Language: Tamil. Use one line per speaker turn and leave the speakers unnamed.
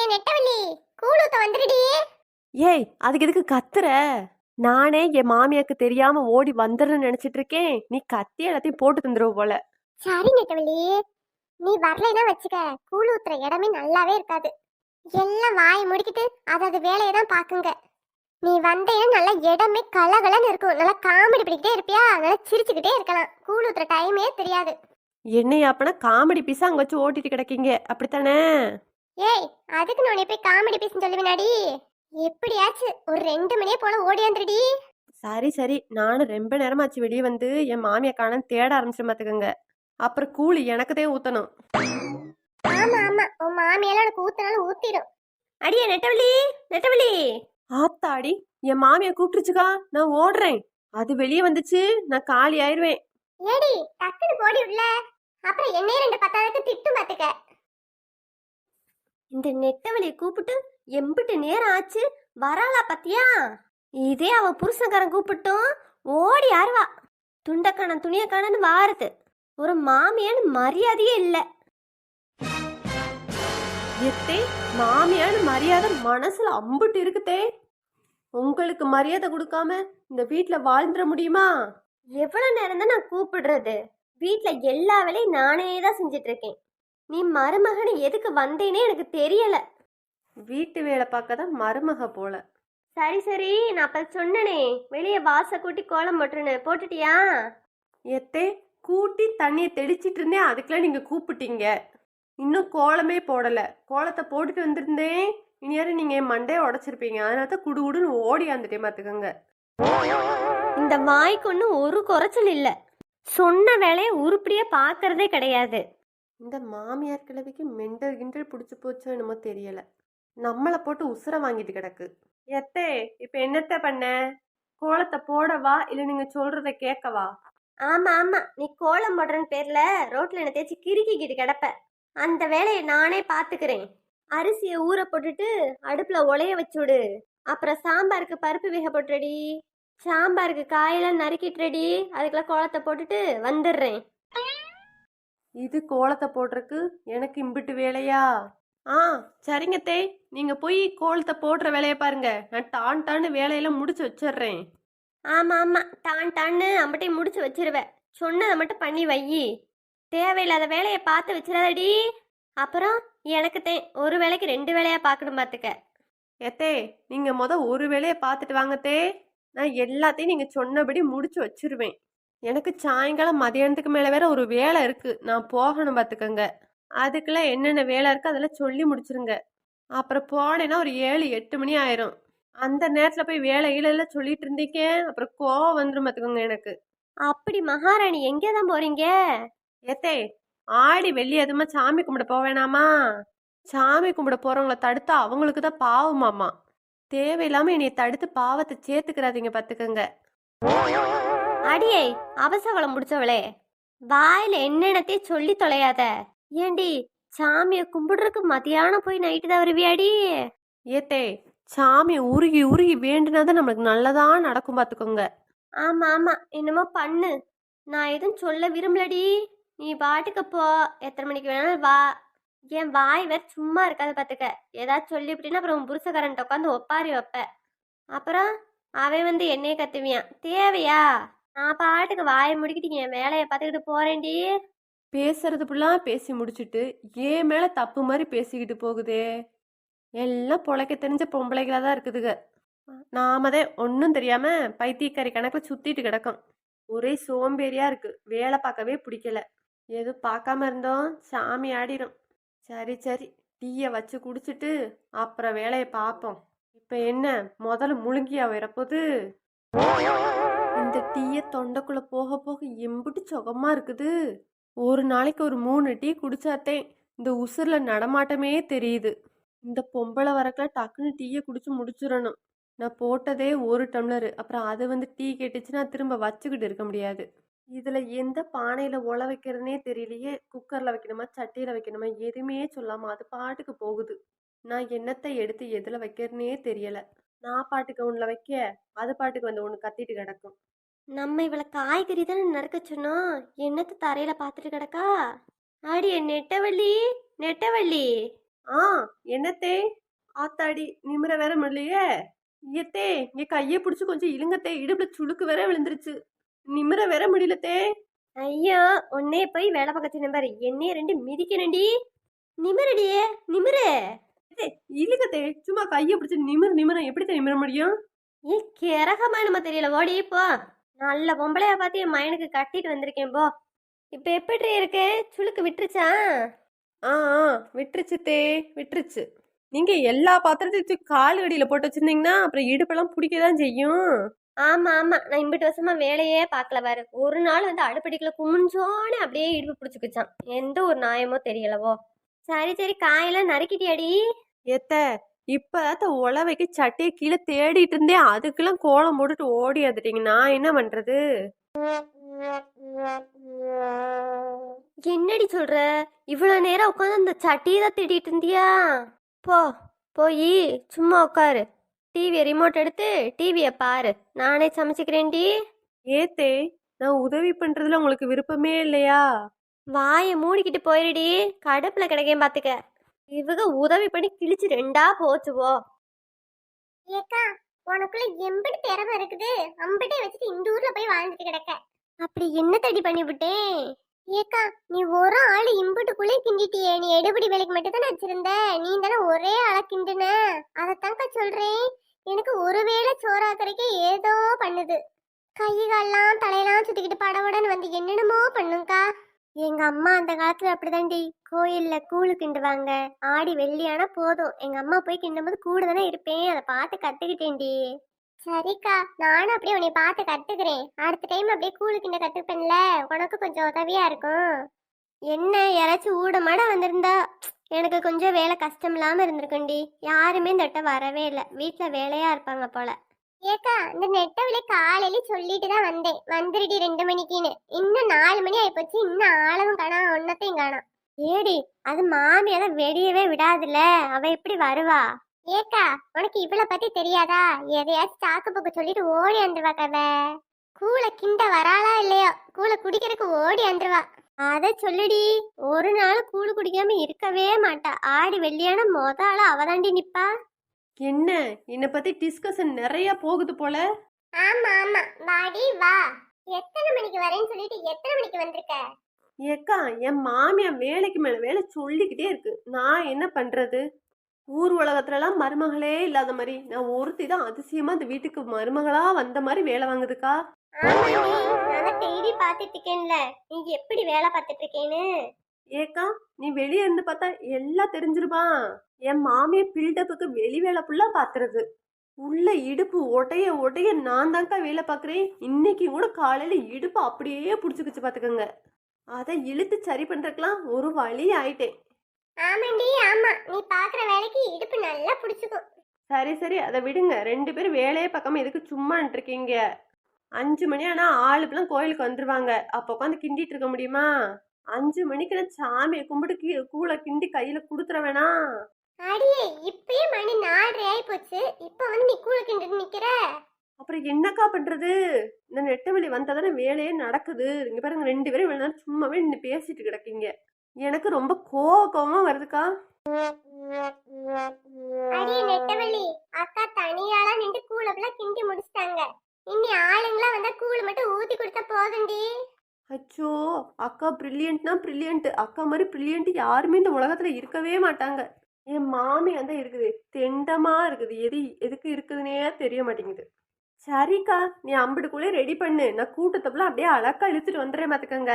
அடியே நெட்டவள்ளி, கூழ் ஊத்த வந்துடுடி.
ஏய், அதுக்கு எதுக்கு கத்துற? நானே என் மாமியாக்கு தெரியாம ஓடி வந்துடுறேன்னு நினைச்சிட்டு இருக்கேன். நீ கத்தி எல்லாத்தையும் போட்டு தந்துருவ போல.
சரி நெட்டவள்ளி, நீ வரலைன்னா வச்சுக்க, கூழ் ஊத்துற இடமே நல்லாவே இருக்காது. எல்லாம் வாயை முடிக்கிட்டு அதாவது வேலையை தான் பாக்குங்க. நீ வந்தேன்னா நல்லா இடமே கலகலன்னு இருக்கும். நல்லா காமெடி பண்ணிக்கிட்டே இருப்பியா, நல்லா சிரிச்சுக்கிட்டே இருக்கலாம். கூழ் ஊத்துற டைமே தெரியாது.
என்னைய அப்பனா காமெடி பீஸா அங்க வச்சு ஓட்டிட்டு கிடக்கீங்க, அப்படித்தானே?
ஏய், அதுக்கு நான் போய் காமெடி பீஸ்னு சொல்லுவேனாடி? எப்படியாச்சு ஒரு 2 மணியே போல ஓடியாந்துடி.
சரி சரி, நானும் ரொம்ப நேரமாச்சு வெளியே வந்து என் மாமியா காணன்னு தேட ஆரம்பிச்சு பாத்துக்கோங்க. அப்புறம் கூலி எனக்குதே ஊத்தணும்.
ஆமா ஆமா, உன் மாமியெல்லாம் உனக்கு ஊத்தினாலும் ஊத்திடும்.
அடியே நெட்டவள்ளி, நெட்டவள்ளி. ஆத்தாடி, என் மாமியா கூப்பிட்டுருச்சுக்கா, நான் ஓடுறேன். அது வெளியே வந்துச்சு, நான் காலி ஆயிருவேன்.
ஏடி டக்குனு போடி உள்ள, அப்புறம் என்னைய 2 பத்தாவதுக்கு திட்டும் பாத்துக்க.
இந்த நெட்டவழியை கூப்பிட்டு எம்பிட்டு நேரம் ஆச்சு, வராளா பத்தியா? இதே அவ புருஷன்காரன் கூப்பிட்டும் ஓடி ஆறுவா. துண்டக்கானன் துணியக்கானன்னு வாருது. ஒரு மாமியான்னு மரியாதையே இல்லை. எத்தே, மாமியான்னு மரியாதை மனசுல அம்புட்டு இருக்குதே. உங்களுக்கு மரியாதை கொடுக்காம இந்த வீட்டுல வாழ்ந்துட முடியுமா? எவ்வளவு நேரம் தான் நான் கூப்பிடுறது? வீட்டுல எல்லா வேலையும் நானே தான் செஞ்சிட்டு இருக்கேன். நீ மருமகனை எதுக்கு வந்தேனே எனக்கு தெரியல. வீட்டு வேலை பார்க்க தான் மருமக போல. சரி சரி, நான் அப்ப சொன்னனே வெளியே வாச கூட்டி கோலம் போட்டுருன்னு, போட்டுட்டியா? எத்தே, கூட்டி தண்ணியை தெளிச்சிட்டு இருந்தேன், அதுக்கெல்லாம் நீங்க கூப்பிட்டீங்க. இன்னும் கோலமே போடல. கோலத்தை போட்டுட்டு வந்திருந்தேன், இனியாரும் நீங்க என் மண்டையை உடைச்சிருப்பீங்க. அதனால தான் குடுகுடுன்னு ஓடி வந்துட்டேன் பாத்துக்கோங்க. இந்த வாய்க்கு ஒன்றும் ஒரு குறைச்சல் இல்லை. சொன்ன வேலையை உருப்படியா பார்க்கறதே கிடையாது. இந்த மாமியார் கிழவிக்கு மெண்டல் கிண்டல் பிடிச்சி போச்சோ என்னமோ தெரியல. நம்மளை போட்டு உசுர வாங்கிட்டு கிடக்கு. எத்தே, இப்ப என்னத்த பண்ண? கோலத்தை போடவா இல்ல நீங்க சொல்றத கேட்கவா? ஆமா ஆமா, நீ கோலம் போடுறன்னு பேர்ல ரோட்ல என்ன தேய்ச்சி கிறுக்கிக்கிட்டு கிடப்ப. அந்த வேலையை நானே பாத்துக்கிறேன். அரிசியை ஊற போட்டுட்டு அடுப்புல உலைய வச்சுடு. அப்புறம் சாம்பாருக்கு பருப்பு வேக போட்டுடி. சாம்பாருக்கு காயெல்லாம் நறுக்கிட்டுடி. அதுக்கெல்லாம் கோலத்தை போட்டுட்டு வந்துடுறேன். இது கோலத்தை போடுறதுக்கு எனக்கு இம்பிட்டு வேலையா? ஆ, சரிங்கத்தே, நீங்க போய் கோலத்தை போடுற வேலையை பாருங்க. நான் டான் டான்னு வேலையெல்லாம் முடிச்சு வச்சிடுறேன். ஆமா ஆமா, டான் டான்னு அம்பட்டையும் முடிச்சு வச்சிருவேன். சொன்னதை மட்டும் பண்ணி வையி. தேவையில்லாத வேலையை பார்த்து வச்சிடாதடி. அப்புறம் எனக்கு ஒரு வேலைக்கு 2 வேலையா பார்க்கணும் பார்த்துக்க. ஏத்தே, நீங்க ஒரு வேலையை பார்த்துட்டு வாங்கத்தே. நான் எல்லாத்தையும் நீங்க சொன்னபடி முடிச்சு வச்சிருவேன். எனக்கு சாயங்காலம் மதியானத்துக்கு மேலே வேற ஒரு வேலை இருக்கு, நான் போகணும் பார்த்துக்கங்க. அதுக்கெல்லாம் என்னென்ன வேலை இருக்கு அதெல்லாம் சொல்லி முடிச்சிருங்க. அப்புறம் போனேன்னா ஒரு 7-8 மணி ஆயிரும். அந்த நேரத்தில் போய் வேலைகளெல்லாம் சொல்லிட்டு இருந்தீங்க, அப்புறம் கோவம் வந்துடும் பார்த்துக்கோங்க எனக்கு. அப்படி மகாராணி, எங்கே தான் போறீங்க? ஏத்தே, ஆடி வெள்ளி அதுமா சாமி கும்பிட போவேணாமா? சாமி கும்பிட போறவங்கள தடுத்தா அவங்களுக்கு தான் பாவமாமா. தேவையில்லாம என்னைய தடுத்து பாவத்தை சேர்த்துக்கிறாதீங்க பார்த்துக்கங்க. அடியே அவசகுளம் முடிச்சவளே, வாயில என்னென்னத்தையும் சொல்லி தொலையாத. ஏண்டி, சாமியை கும்பிடுறதுக்கு மதியானம் போய் நைட்டு தான் வருவியாடி? ஏத்தே, சாமி உருகி உருகி வேண்டுனாதான் நம்மளுக்கு நல்லதா நடக்கும் பார்த்துக்கோங்க. ஆமா ஆமா, என்னமோ பண்ணு. நான் எதுவும் சொல்ல விரும்பலடி. நீ பாட்டுக்கு போ, எத்தனை மணிக்கு வேணாலும் வா. என் வாய் வேற சும்மா இருக்காது பார்த்துக்க. ஏதாச்சும் சொல்லிவிட்டீங்கன்னா அப்புறம் உன் புருஷக்காரன்ட்ட உட்காந்து ஒப்பாரி வைப்ப. அப்புறம் அவன் வந்து என்னைய கத்துவியான். தேவையா? நான் பாட்டுக்கு வாயை முடிக்கிட்டு என் வேலையை பார்த்துக்கிட்டு போறேன்டி. பேசுறது ஃபுல்லாக பேசி முடிச்சுட்டு ஏன் மேலே தப்பு மாதிரி பேசிக்கிட்டு போகுதே. எல்லாம் பொழைக்க தெரிஞ்ச பொம்பளைகளாக தான் இருக்குதுங்க. நாம தான் ஒன்றும் தெரியாமல் பைத்தியக்காரி கணக்கில் சுற்றிட்டு கிடக்கும். ஒரே சோம்பேறியாக இருக்குது, வேலை பார்க்கவே பிடிக்கல. எதுவும் பார்க்காம இருந்தோம் சாமி ஆடிடும். சரி சரி, டீயை வச்சு குடிச்சிட்டு அப்புறம் வேலையை பார்ப்போம். இப்போ என்ன, முதல்ல முழுங்கியா வரப்போகுது. இந்த டீயை தொண்டைக்குள்ள போக போக எம்பிட்டு சுகமா இருக்குது. ஒரு நாளைக்கு ஒரு 3 டீ குடிச்சாத்தே இந்த உசுர்ல நடமாட்டமே தெரியுது. இந்த பொம்பளை வரக்கெல்லாம் டக்குன்னு டீயை குடிச்சு முடிச்சிடணும். நான் போட்டதே 1 டம்ளரு, அப்புறம் அது வந்து டீ கேட்டுச்சுன்னா திரும்ப வச்சுக்கிட்டு இருக்க முடியாது. இதுல எந்த பானையில உல வைக்கிறதுனே தெரியலையே. குக்கர்ல வைக்கணுமா சட்டியில வைக்கணுமா எதுவுமே சொல்லாம அது பாட்டுக்கு போகுது. நான் என்னத்தை எடுத்து எதுல வைக்கிறதுனே தெரியல. நான் பாட்டுக்கு ஒண்ணுல வைக்க அது பாட்டுக்கு வந்து ஒண்ணு கத்திட்டு கிடக்கும். நம்ம இவளை காய்கறி தானே நறுக்க சொன்னோம், என்னத்தை தரையில பார்த்துட்டு கிடக்கா? அடியே நெட்டவள்ளி, நெட்டவள்ளி. ஆ என்னத்தே? ஆத்தாடி நிமிர வேற முடியலையே. ஏத்தே இங்க கையை பிடிச்சு கொஞ்சம் இழுங்கத்தே, இடுப்புல சுளுக்கு வேற விழுந்துருச்சு. நிமிர வேற முடியலத்தே. ஐயோ, உன்னே போய் வேலை பார்க்க நம்பர் என்னைய ரெண்டு மிதிக்கணும்டி. நிமிரடியே, நிமிரு. இழுக்கத்தே, சும்மா கையை பிடிச்சு நிமிர எப்படித்தே நிமிர முடியும்? ஏ கிறகமா நம்ம தெரியல, ஓடி போ. நல்ல பொம்பளையா பார்த்து என் மயனுக்கு கட்டிட்டு வந்திருக்கேன் போ. இப்ப எப்படி இருக்கு? சுளுக்கு விட்டுருச்சா? ஆ விட்டுருச்சு தே, விட்டுருச்சு. நீங்க எல்லா பாத்திரத்தையும் தூக்கி கால் அடியில போட்டு வச்சிருந்தீங்கன்னா அப்புறம் இடுப்பெல்லாம் பிடிக்க தான் செய்யும். ஆமா ஆமா, நான் இம்பிட்டு வருஷமா வேலையே பார்க்கல பாரு. ஒரு நாள் வந்து அடுப்படிக்குள்ள குமிஞ்சோன்னு அப்படியே இடுப்பு பிடிச்சிக்கிச்சான். எந்த ஒரு நியாயமோ தெரியலவோ. சரி சரி, காயெல்லாம் நறுக்கிட்டியாடி? எத்த இப்ப உழவைக்கு சட்டையை கீழே தேடிட்டு இருந்தேன், அதுக்கெல்லாம் கோலம் போட்டுட்டு ஓடி வந்துட்டீங்க. நான் என்ன பண்றது? என்னடி சொல்ற? இவ்வளவு நேரம் உட்காந்து அந்த சட்டியை தான் தேடிட்டு இருந்தியா? போ, போய் சும்மா உட்காரு. டிவியை ரிமோட் எடுத்து டிவியை பாரு. நானே சமைச்சுக்கிறேன்டி. ஏத்தே, நான் உதவி பண்றதுல உங்களுக்கு விருப்பமே இல்லையா? வாயை மூடிக்கிட்டு போயிருடி, கடுப்புல கிடைக்கேன் பாத்துக்க. இவங்க உதவி பண்ணி கிழிச்சு ரெண்டா போச்சுவோ.
ஏக்கா, உனக்குள்ள எம்பிட்டு திறமை இருக்குது, அம்பிட்டே வச்சுட்டு இந்த ஊர்ல போய் வாழ்ந்துட்டு கிடக்க. அப்படி என்ன தடி பண்ணி விட்டேன்? ஏக்கா, நீ ஒரு ஆள் இம்புட்டுக்குள்ளே கிண்டிட்டியே. நீ எடுபடி வேலைக்கு மட்டும் தானே வச்சிருந்த, நீ தானே ஒரே ஆளா கிண்டுன. அதைத்தான்க்கா சொல்றேன். எனக்கு ஒருவேளை சோறாக்கரைக்கு ஏதோ பண்ணுது. கை கால்லாம் தலையெல்லாம் சுத்திக்கிட்டு படபடன்னு வந்து என்னென்னமோ பண்ணுங்கக்கா. எங்க அம்மா அந்த காலத்துல அப்படிதான்டி, கோயில்ல கூழு கிண்டுவாங்க. ஆடி வெள்ளியானா போதும் எங்க அம்மா போய் கிண்டும் போது கூட தானே இருப்பேன். அதை பார்த்து கத்துக்கிட்டேன்டி. சரிக்கா, நானும் அப்படியே உன்னை பார்த்து கத்துக்கிறேன். அடுத்த டைம் அப்படியே கூழு கிண்ட கத்துப்பேன்ல, உனக்கு கொஞ்சம் உதவியா இருக்கும். என்ன யாராச்சும் ஊடமாட வந்திருந்தா எனக்கு கொஞ்சம் வேலை கஷ்டம் இல்லாம இருந்திருக்குண்டி. யாருமே இந்த வட்டம் வரவே இல்லை, வீட்டுல வேலையா இருப்பாங்க போல. ஏக்கா, இந்த நெட்டவில காலையில சொல்லிட்டு தான் வந்தேன், வந்துருடி 2 மணிக்குன்னு. இன்னும் 4 மணி ஆயிப்போச்சு, இன்னும் ஆளவும் காணோம், ஒன்னத்தையும் காணோம். ஏடி, அது மாமியார வெடியவே விடாதுல்ல, அவ எப்படி வருவா? ஏக்கா, உனக்கு இவளை பத்தி தெரியாதா? எதையாச்சும் சாக்கு போக்கு சொல்லிட்டு ஓடி வந்துருவா. கதை கூழ கிண்ட வராளா இல்லையோ, கூழ குடிக்கிறதுக்கு ஓடி வந்துருவா. அத சொல்லுடி. ஒரு நாள் கூழு குடிக்காம இருக்கவே மாட்டா. ஆடி வெள்ளியான மொத அவதாண்டி நிப்பா. என்ன, என்னை பத்தி டிஸ்கஷன் நிறைய போகுது போல. ஆமா ஆமா, வாடி வா. எத்தனை மணிக்கு வரேன்னு சொல்லிட்டு எத்தனை மணிக்கு வந்திருக்க? ஏக்கா, என் மாமியா வேலைக்கு மேல வேலை சொல்லிக்கிட்டே இருக்கு, நான் என்ன பண்றது? ஊர் உலகத்துலலாம் மருமகளே இல்லாத மாதிரி நான் ஒருத்தி தான் அதிசயமா இந்த வீட்டுக்கு மருமகளா வந்த மாதிரி வேலை வாங்குதுக்கா. தேடி பாத்துட்டு இருக்கேன்ல, நீ எப்படி வேலை பார்த்துட்டு இருக்கேன்னு. ஏக்கா, நீ வெளியே இருந்து பார்த்தா எல்லாம் தெரிஞ்சிருமா? என் மாமிய பில்டப்புக்கு வெளி வேலை ஃபுல்லா பாத்துறது. உள்ள இடுப்பு ஒடைய ஒடைய நான் தான்க்கா வேலை பார்க்குறேன். இன்னைக்கு கூட காலையில இடுப்பு அப்படியே பிடிச்சிக்கிச்சு பாத்துக்கோங்க. அதை இழுத்து சரி பண்றதுக்கெல்லாம் ஒரு வழி ஆயிட்டேன். ஆமாண்டி ஆமா, நீ பாக்குற வேலைக்கு இடுப்பு நல்லா பிடிச்சுக்கும். சரி சரி, அதை விடுங்க. 2 பேரும் வேலையே பார்க்காம எதுக்கு சும்மா இருக்கீங்க? 5 மணி ஆனா ஆளுக்கெல்லாம் கோயிலுக்கு வந்துருவாங்க, அப்ப உட்காந்து கிண்டிட்டு இருக்க முடியுமா? 5 மணிக்கு நான் சாமியை கும்பிட்டு கூழை கிண்டி கையில குடுத்துற வேணாம்? அடியே, இப்பயே மணி 4:30 ஆயி போச்சு, இப்ப வந்து நீ கூழை கிண்டிட்டு நிக்கிற. அப்புறம் என்னக்கா பண்றது? இந்த நெட்டவெளி வந்தாதானே வேலையே நடக்குது. இங்க பாருங்க, 2 பேரும் இவ்வளவு நேரம் சும்மாவே நின்று பேசிட்டு கிடக்கீங்க. எனக்கு ரொம்ப கோவமா வருதுக்கா. அடி நெட்டவள்ளி, அக்கா தனியாளா நின்று கூழப்பெல்லாம் கிண்டி முடிச்சிட்டாங்க. இனி ஆளுங்களா வந்தா கூழ் மட்டும் ஊத்தி கொடுத்தா போதுண்டி. அச்சோ, அக்கா பிரில்லியன்ட்னா பிரில்லியன்ட். அக்கா மாதிரி பிரில்லியன்ட் யாருமே இந்த உலகத்துல இருக்கவே மாட்டாங்க. என் மாமி அந்த இருக்குது, தெண்டமா இருக்குது. எதுக்கு இருக்குதுன்னே தெரிய மாட்டேங்குது. சரிக்கா, நீ அம்பிட்டுக்குள்ளே ரெடி பண்ணு, நான் கூட்டத்தப்பெல்லாம் அப்படியே அழகா இழுத்துட்டு வந்துடுறேன் பாத்துக்கங்க.